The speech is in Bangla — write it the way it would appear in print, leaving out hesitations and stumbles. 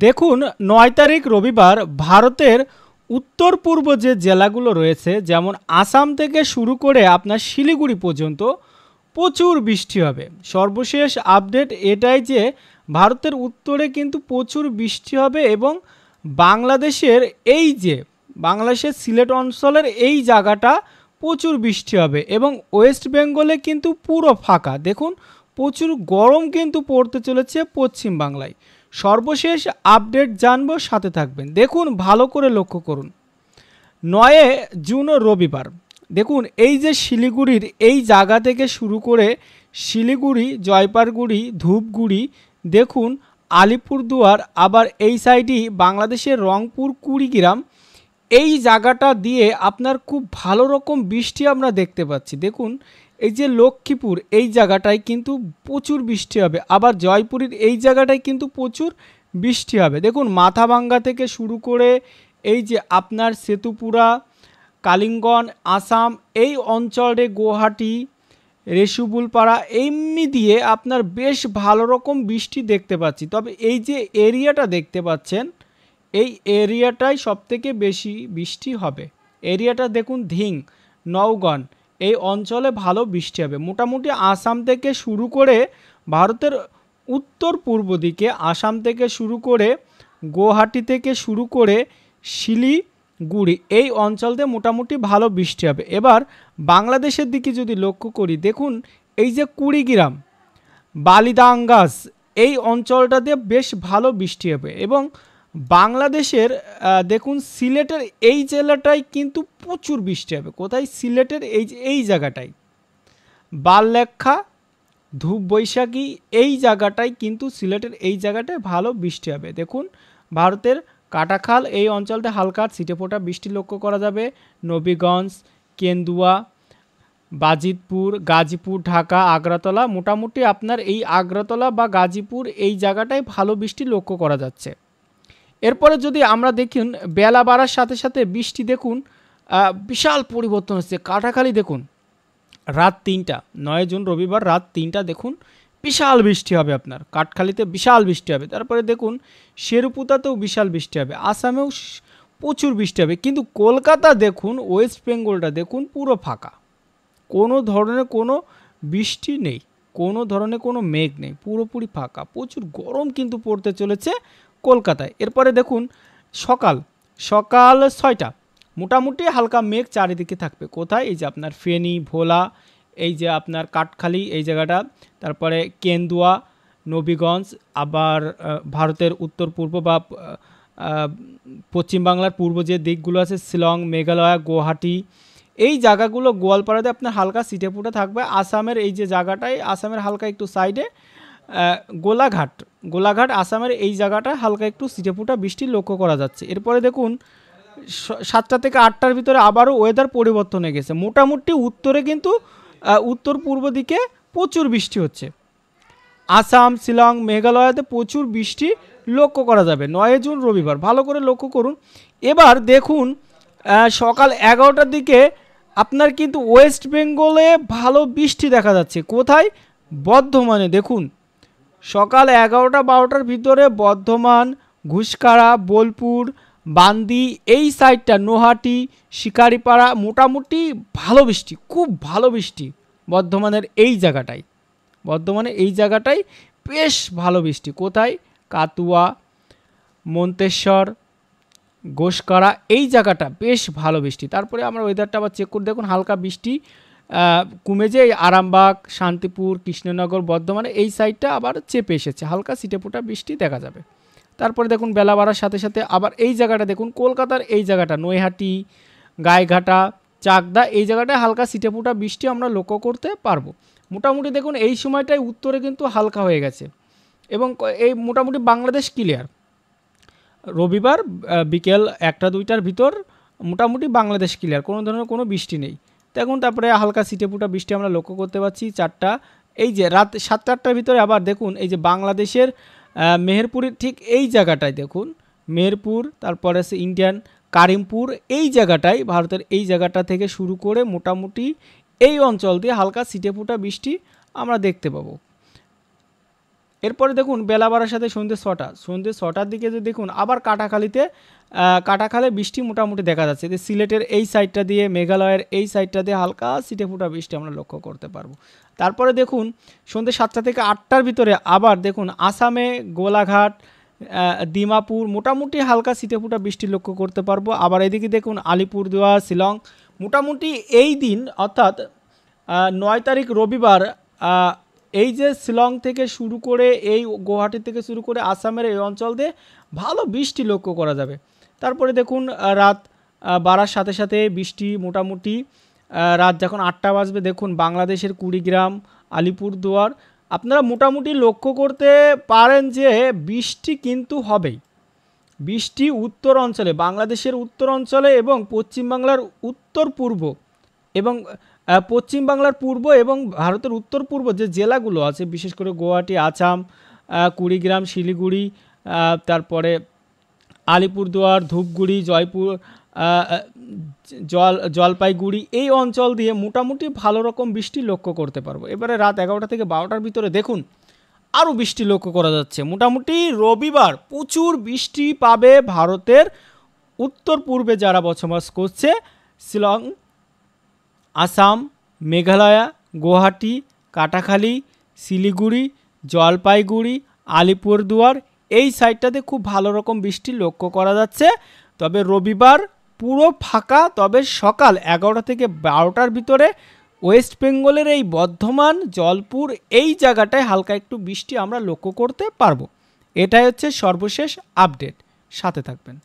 দেখুন ৯ তারিখ রবিবার ভারতের উত্তর পূর্ব যে জেলাগুলো রয়েছে যেমন আসাম থেকে শুরু করে আপনার শিলিগুড়ি পর্যন্ত প্রচুর বৃষ্টি হবে। সর্বশেষ আপডেট এটাই যে ভারতের উত্তরে কিন্তু প্রচুর বৃষ্টি হবে এবং বাংলাদেশের বাংলাদেশের সিলেট অঞ্চলের এই জায়গাটা প্রচুর বৃষ্টি হবে এবং ওয়েস্ট বেঙ্গলে কিন্তু পুরো ফাঁকা। দেখুন প্রচুর গরম কিন্তু পড়তে চলেছে পশ্চিম বাংলায়। সর্বশেষ আপডেট জানবো, সাথে থাকবেন। দেখুন ভালো করে লক্ষ্য করুন, ৯ জুন রবিবার দেখুন এই যে শিলিগুড়ির এই জায়গা থেকে শুরু করে শিলিগুড়ি, জয়পারগুড়ি, ধূপগুড়ি, দেখুন আলিপুরদুয়ার, আবার এই সাইডই বাংলাদেশের রংপুর, কুড়িগ্রাম, এই জায়গাটা দিয়ে আপনার খুব ভালো রকম বৃষ্টি আমরা দেখতে পাচ্ছি। দেখুন এই যে লক্ষ্মীপুর এই জায়গাটায় কিন্তু প্রচুর বৃষ্টি হবে, আবার জয়পুরের এই জায়গাটায় কিন্তু প্রচুর বৃষ্টি হবে। দেখুন মাথাভাঙ্গা থেকে শুরু করে এই যে আপনার সেতুপুরা, কালিম্পং, আসাম এই অঞ্চলে গুয়াহাটি, রেসুবুলপাড়া এমনি দিয়ে আপনার বেশ ভালো রকম বৃষ্টি দেখতে পাচ্ছি। তবে এই যে এরিয়াটা দেখতে পাচ্ছেন এই এরিয়াটাই সবথেকে বেশি বৃষ্টি হবে। এরিয়াটা দেখুন ধিং, নওগাঁ এই অঞ্চলে ভালো বৃষ্টি হবে। মোটামুটি আসাম থেকে শুরু করে ভারতের উত্তর পূর্ব দিকে, আসাম থেকে শুরু করে গুয়াহাটি থেকে শুরু করে শিলিগুড়ি এই অঞ্চলতে মোটামুটি ভালো বৃষ্টি হবে। এবার বাংলাদেশের দিকে যদি লক্ষ্য করি, দেখুন এই যে কুড়িগ্রাম, বালিদাঙ্গাস এই অঞ্চলটাতে বেশ ভালো বৃষ্টি হবে এবং বাংলাদেশের দেখুন সিলেটের এই জেলাটায় কিন্তু প্রচুর বৃষ্টি হবে। কোথায়? সিলেটের এই জায়গাটায়, বাললেখা, ধূপ বৈশাখী এই জায়গাটায় কিন্তু সিলেটের এই জায়গাটায় ভালো বৃষ্টি হবে। দেখুন ভারতের কাটাখাল এই অঞ্চলতে হালকা ছিটেফোঁটা বৃষ্টি লক্ষ্য করা যাবে। নবীগঞ্জ, কেন্দুয়া, বাজিতপুর, গাজীপুর, ঢাকা, আগ্রাতলা, মোটামুটি আপনার এই আগ্রাতলা বা গাজীপুর এই জায়গাটায় ভালো বৃষ্টি লক্ষ্য করা যাচ্ছে। এরপরে যদি আমরা দেখুন বেলা বাড়ার সাথে সাথে বৃষ্টি দেখুন বিশাল পরিবর্তন হচ্ছে। কাটাখালী দেখুন রাত ৩টা, ৯ জুন রবিবার রাত ৩টা দেখুন বিশাল বৃষ্টি হবে, আপনার কাঠখালিতে বিশাল বৃষ্টি হবে। তারপরে দেখুন শেরপুতাতেও বিশাল বৃষ্টি হবে, আসামেও প্রচুর বৃষ্টি হবে। কিন্তু কলকাতা দেখুন, ওয়েস্ট বেঙ্গলটা দেখুন পুরো ফাঁকা, কোনো ধরনের কোনো বৃষ্টি নেই, কোনো ধরনের কোনো মেঘ নেই, পুরোপুরি ফাঁকা। প্রচুর গরম কিন্তু পড়তে চলেছে কলকাতায়। এরপরে দেখুন সকাল ৬টা মোটামুটি হালকা মেঘ চারিদিকে থাকবে। কোথায়? এই যে আপনার ফেনী, ভোলা, এই যে আপনার কাঠখালি এই জায়গাটা, তারপরে কেন্দুয়া, নবীগঞ্জ, আবার ভারতের উত্তর পূর্ব বা পশ্চিমবাংলার পূর্ব যে দিকগুলো আছে শিলং, মেঘালয়, গুয়াহাটি এই জায়গাগুলো, গোয়ালপাড়াতে আপনার হালকা ছিটেফোঁটা থাকবে। আসামের এই যে জায়গাটায়, আসামের হালকা একটু সাইডে গোলাঘাট আসামের এই জায়গাটায় হালকা একটু ছিটেফোঁটা বৃষ্টি লক্ষ্য করা যাচ্ছে। এরপরে দেখুন 7টা থেকে 8টার ভিতরে আবারও ওয়েদার পরিবর্তন হয়ে গেছে। মোটামুটি উত্তরে কিন্তু উত্তর পূর্ব দিকে প্রচুর বৃষ্টি হচ্ছে। আসাম, শিলং, মেঘালয়তে প্রচুর বৃষ্টি লক্ষ্য করা যাবে ৯ জুন রবিবার। ভালো করে লক্ষ্য করুন। এবার দেখুন সকাল 11টার দিকে আপনার কিন্তু ওয়েস্ট বেঙ্গলে ভালো বৃষ্টি দেখা যাচ্ছে। কোথায়? বর্ধমানে। দেখুন সকাল 11টা 12টার ভিতরে বর্ধমান, ঘুষকারা, বোলপুর, বান্দি এই সাইডটা, নোহাটি, শিকারিপাড়া মোটামুটি ভালো বৃষ্টি, খুব ভালো বৃষ্টি বর্ধমানের এই জায়গাটায়। বর্ধমানে এই জায়গাটায় বেশ ভালো বৃষ্টি। কোথায়? কাতুয়া, মন্তেশ্বর, ঘোষকারা এই জায়গাটা বেশ ভালো বৃষ্টি। তারপরে আমরা ওয়েদারটা আবার চেক করে দেখুন হালকা বৃষ্টি কমে যে আরামবাগ, শান্তিপুর, কৃষ্ণনগর, বর্ধমানে এই সাইডটা আবার চেপে এসেছে, হালকা ছিটেফোঁটা বৃষ্টি দেখা যাবে। তারপরে দেখুন বেলা বাড়ার সাথে সাথে আবার এই জায়গাটা দেখুন কলকাতার এই জায়গাটা, নৈহাটি, গাইঘাটা, চাকদা এই জায়গাটায় হালকা ছিটেফোঁটা বৃষ্টি আমরা লক্ষ্য করতে পারবো। মোটামুটি দেখুন এই সময়টায় উত্তরে কিন্তু হালকা হয়ে গেছে এবং এই মোটামুটি বাংলাদেশ ক্লিয়ার। রবিবার বিকেল 1টা-2টার ভিতর মোটামুটি বাংলাদেশ ক্লিয়ার, কোনো ধরনের কোনো বৃষ্টি নেই। দেখুন তারপরে হালকা ছিটেফোঁটা বৃষ্টি আমরা লক্ষ্য করতে পারছি 4টা, এই যে রাত 7-8টার ভিতরে আবার দেখুন এই যে বাংলাদেশের মেহেরপুরের ঠিক এই জায়গাটায় দেখুন, মেহেরপুর, তারপরে আছে ইন্ডিয়ান কারিমপুর এই জায়গাটায়, ভারতের এই জায়গাটা থেকে শুরু করে মোটামুটি এই অঞ্চল দিয়ে হালকা ছিটেফোঁটা বৃষ্টি আমরা দেখতে পাবো। এরপরে দেখুন বেলা বাড়ার সাথে সন্ধ্যে 6টার দিকে যদি দেখুন আবার কাটাখালে বৃষ্টি মোটামুটি দেখা যাচ্ছে। যে সিলেটের এই সাইডটা দিয়ে, মেঘালয়ের এই সাইডটা দিয়ে হালকা ছিটেফোঁটা বৃষ্টি আমরা লক্ষ্য করতে পারবো। তারপরে দেখুন সন্ধ্যে 7টা থেকে 8টার ভিতরে আবার দেখুন আসামে গোলাঘাট, দিমাপুর মোটামুটি হালকা ছিটেফোঁটা বৃষ্টি লক্ষ্য করতে পারবো। আবার এদিকে দেখুন আলিপুরদুয়ার, শিলং মোটামুটি এই দিন অর্থাৎ 9 তারিখ রবিবার এই যে শিলং থেকে শুরু করে এই গুয়াহাটি থেকে শুরু করে আসামের এই অঞ্চল দিয়ে ভালো বৃষ্টি লক্ষ্য করা যাবে। তারপরে দেখুন রাত বাড়ার সাথে সাথে বৃষ্টি মোটামুটি রাত যখন 8টা বাজবে দেখুন বাংলাদেশের কুড়িগ্রাম, আলিপুরদুয়ার আপনারা মোটামুটি লক্ষ্য করতে পারেন যে বৃষ্টি কিন্তু হবেই। বৃষ্টি উত্তর অঞ্চলে, বাংলাদেশের উত্তর অঞ্চলে এবং পশ্চিমবাংলার উত্তর পূর্ব এবং পশ্চিমবাংলার পূর্ব এবং ভারতের উত্তর পূর্ব যে জেলাগুলো আছে বিশেষ করে গুয়াহাটি, আসাম, কুড়িগ্রাম, শিলিগুড়ি, তারপরে আলিপুরদুয়ার, ধূপগুড়ি, জয়পুর, জলপাইগুড়ি এই অঞ্চল দিয়ে মোটামুটি ভালো রকম বৃষ্টি লক্ষ্য করতে পারবো। এবারে রাত 11টা থেকে 12টার ভিতরে দেখুন আরও বৃষ্টি লক্ষ্য করা যাচ্ছে। মোটামুটি রবিবার প্রচুর বৃষ্টি পাবে ভারতের উত্তর পূর্বে যারা বসবাস করছে, শিলং, আসাম, মেঘালয়, গুয়াহাটি, কাটাখালী, শিলিগুড়ি, জলপাইগুড়ি, আলিপুরদুয়ার এই সাইডটাতে খুব ভালো রকম বৃষ্টি লক্ষ্য করা যাচ্ছে। তবে রবিবার পুরো ফাঁকা, তবে সকাল 11টা থেকে 12টার ভিতরে ওয়েস্ট বেঙ্গলের এই বর্ধমান, জলপুর এই জায়গাটায় হালকা একটু বৃষ্টি আমরা লক্ষ্য করতে পারবো। এটাই হচ্ছে সর্বশেষ আপডেট, সাথে থাকবেন।